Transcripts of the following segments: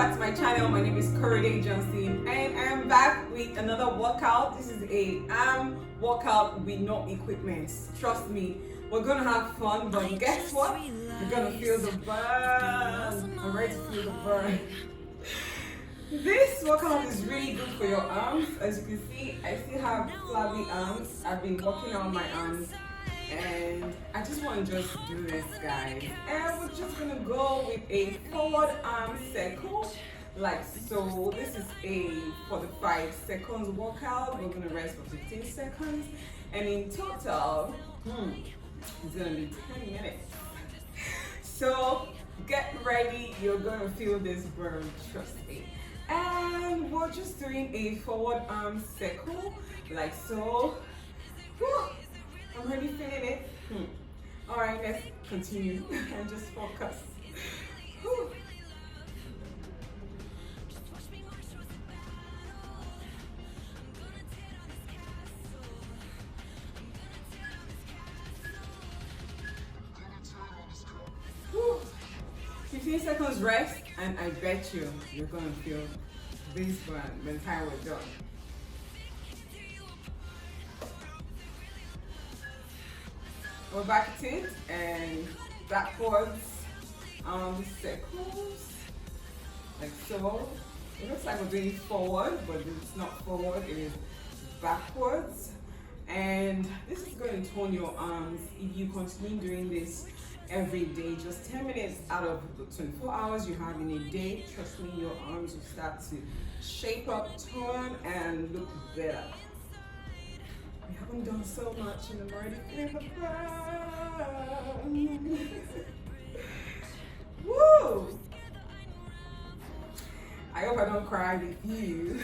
back to my channel. My name is Johnson and I am back with another workout. This is a arm workout with no equipment. Trust me, we're gonna have fun, but guess what? You're gonna feel the burn. I'm ready to feel the burn. This workout is really good for your arms. As you can see, I still have flabby arms. I've been working on my arms and I just want to just do this, guys. And we're just gonna go with a forward arm circle like so. This is a 45 seconds workout. We're gonna rest for 15 seconds, and in total it's gonna be 10 minutes. So get ready, you're gonna feel this burn, trust me. And we're just doing a forward arm circle like so. Whew. I'm already feeling it. Alright, let's continue and just focus. Whew. Whew. 15 seconds rest, and I bet you're gonna feel this burn by the time we're done. We're back at it, and backwards circles like so. It looks like we're doing forward, but it's not forward, it is backwards. And this is going to tone your arms if you continue doing this every day. Just 10 minutes out of the 24 hours you have in a day. Trust me, your arms will start to shape up, tone, and look better. We haven't done so much and I'm already feeling the burn. Woo! I hope I don't cry with you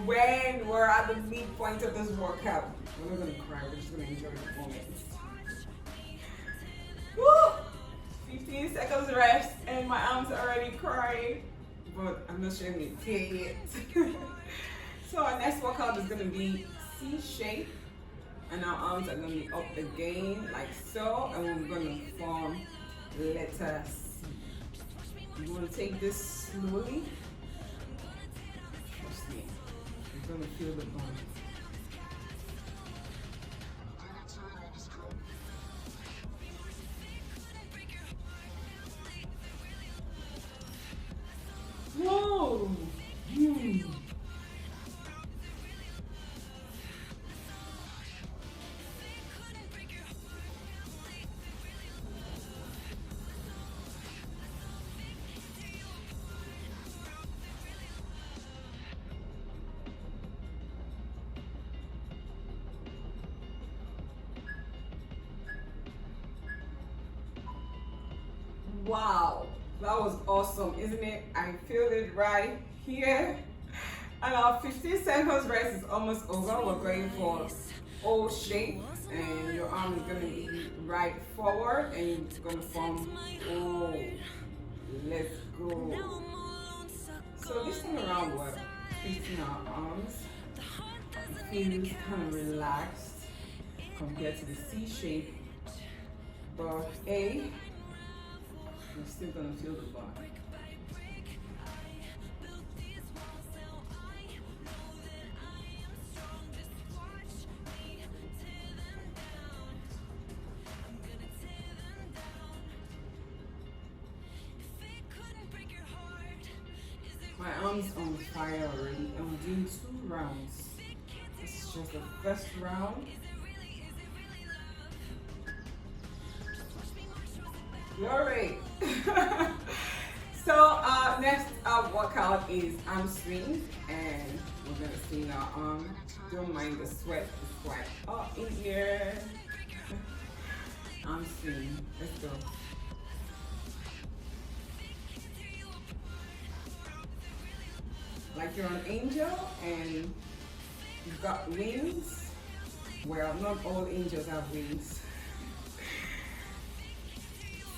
when we're at the midpoint of this workout. We're not gonna cry, we're just gonna enjoy the moment. Woo! 15 seconds rest and my arms are already crying, but I'm not showing me tear yet. So our next workout is gonna be C shape. And our arms are going to be up again like so, and we're going to form letter C. You want to take this slowly. Trust me, you're going to feel the burn. Whoa! Wow, that was awesome, isn't it? I feel it right here. And our 15 seconds rest is almost over. We're going for O shape, and your arm is going to be right forward, and it's going to form O. Let's go. So this time around, we're twisting our arms. It feels kind of relaxed compared to the C shape, but A, you're still gonna feel the burn. My arm's on fire already, and we're doing 2 rounds. This is just the first round. Glory! So next workout is arm swing, and we're gonna swing our arm. Don't mind the sweat, it's quite hot in here. Arm swing, let's go. Like you're an angel and you've got wings. Well, not all angels have wings.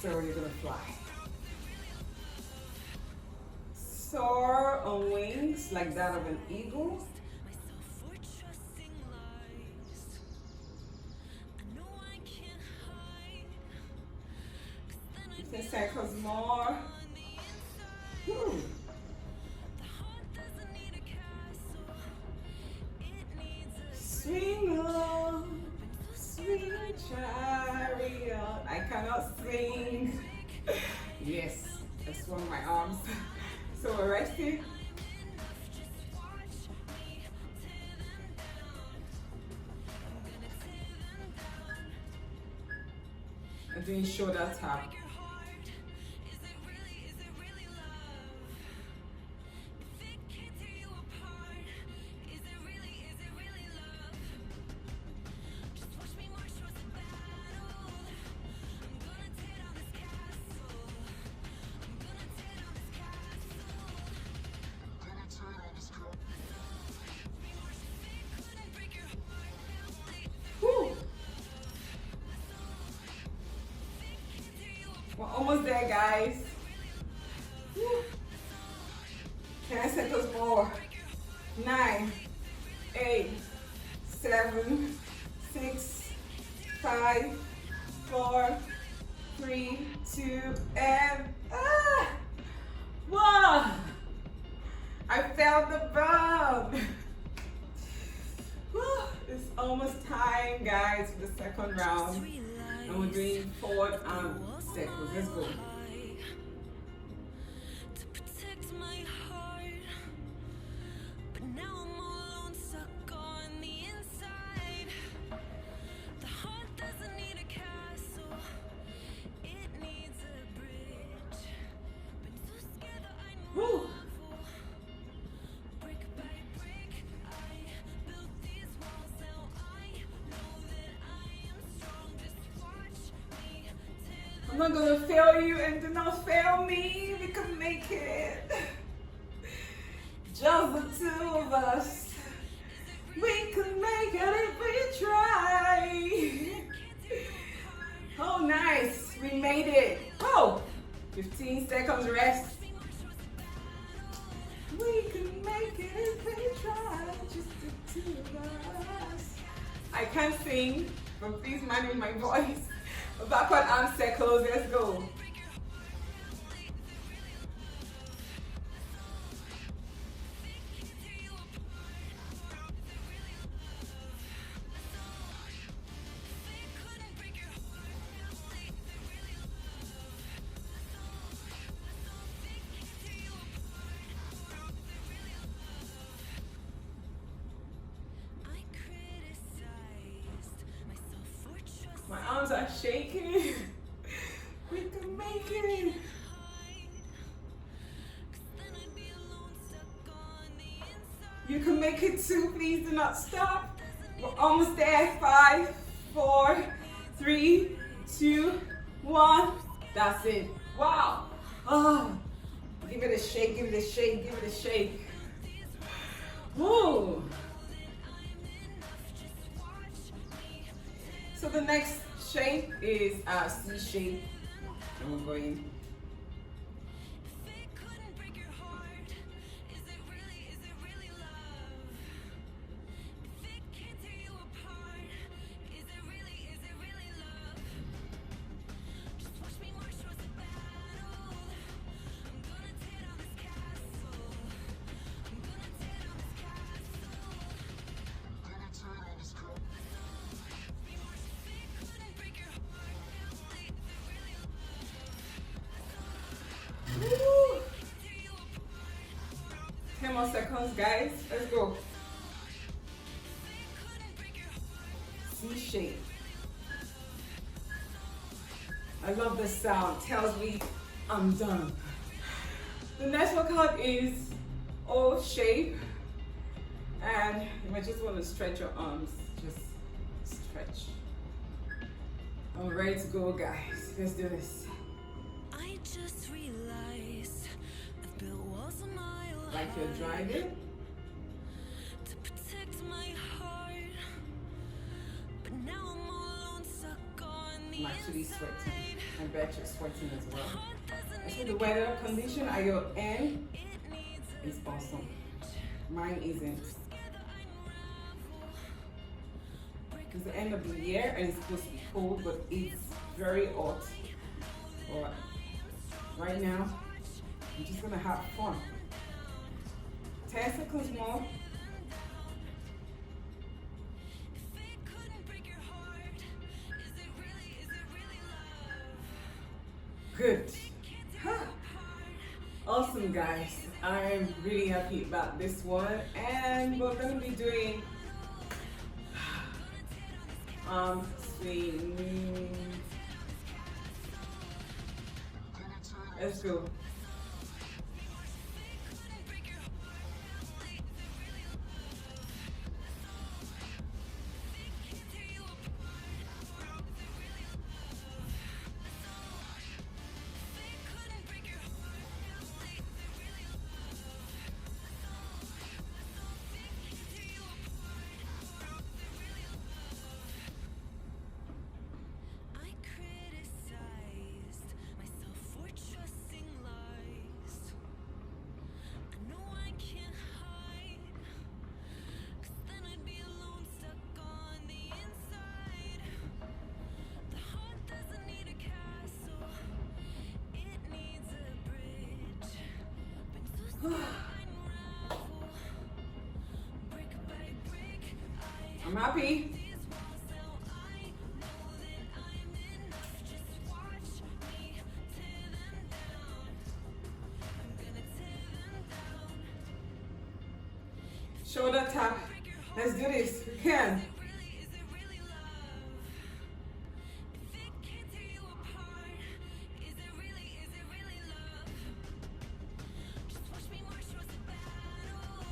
So you're gonna fly. Soar on wings like that of an eagle. 15 seconds more. chariot. I cannot sing. Yes, I swung my arms. So we're resting. I'm doing shoulder tap. We're almost there, guys. 10 seconds more. 9, 8, 7, 6, 5, 4, 3, 2, and whoa! I felt the bump. It's almost time, guys, for the second round. And we're doing forward arm circles. Let's go. Woo. I'm not gonna fail you, and do not fail me. We can make it. Just the two of us. We can make it if we try. Oh, nice. We made it. Oh, 15 seconds rest. We can make it if we try. Just the two of us. I can't sing, but please manage my voice. Backward arm circles, let's go. My arms are shaking. We can make it. You can make it too. Please do not stop. We're almost there. 5, 4, 3, 2, 1. That's it. Wow. Oh, give it a shake. Give it a shake. Give it a shake. Woo. So the next shape is a C shape, and we're going. Woo. 10 more seconds, guys. Let's go. C shape. I love the sound. Tells me I'm done. The next workout is O shape. And you might just want to stretch your arms. Just stretch. I'm ready to go, guys. Let's do this. I just realized I've built walls a mile Like you're driving. to protect my heart, but now I'm all alone, stuck on the I'm actually sweating. inside. I bet you're sweating as well. Heart doesn't I see need the a weather condition at your end it needs a is awesome. Mine isn't. together unravel. It's the end of the year and it's supposed to be cold, but it's very hot. But right now, I'm just gonna have fun. 10 seconds more. If it couldn't break your heart, is it Good. Huh. Awesome, guys. I'm really happy about this one, and we're going to be doing swing. Let's go. I criticized myself for trusting lies. I know I can't hide, 'cause then I'd be alone, stuck on the inside. The heart doesn't need a castle, it needs a bridge. Been so slow, I unravel, brick by brick. I'm happy. These walls now I know that I'm enough. Just watch me tear them down. I'm gonna tear them down. Shoulder tap. Let's do this. We can. Is it really love? If it can't tear you apart, is it really love? Just watch me march towards the battle.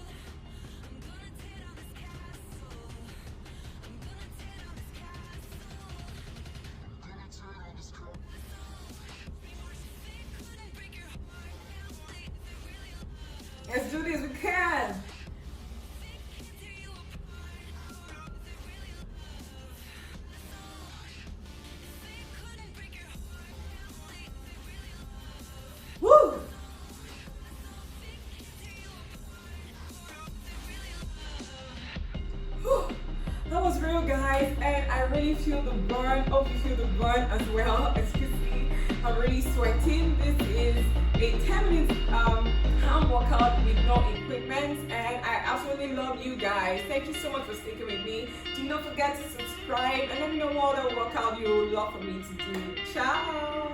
I'm gonna tear down this castle. I'm gonna tear down this castle. Couldn't break your heart. Is it really love? Let's do this. We can. Can't tear you apart. Is it really love? Couldn't break your heart. Is it really love? Woo! Whew. That was real, guys, and I really feel the burn. Hope you feel the burn as well. As you can see, I'm really sweating. This is a 10-minute hand workout with no equipment, and I absolutely love you guys. Thank you so much for sticking with me. Do not forget to subscribe and let me know what other workout you would love for me to do. Ciao!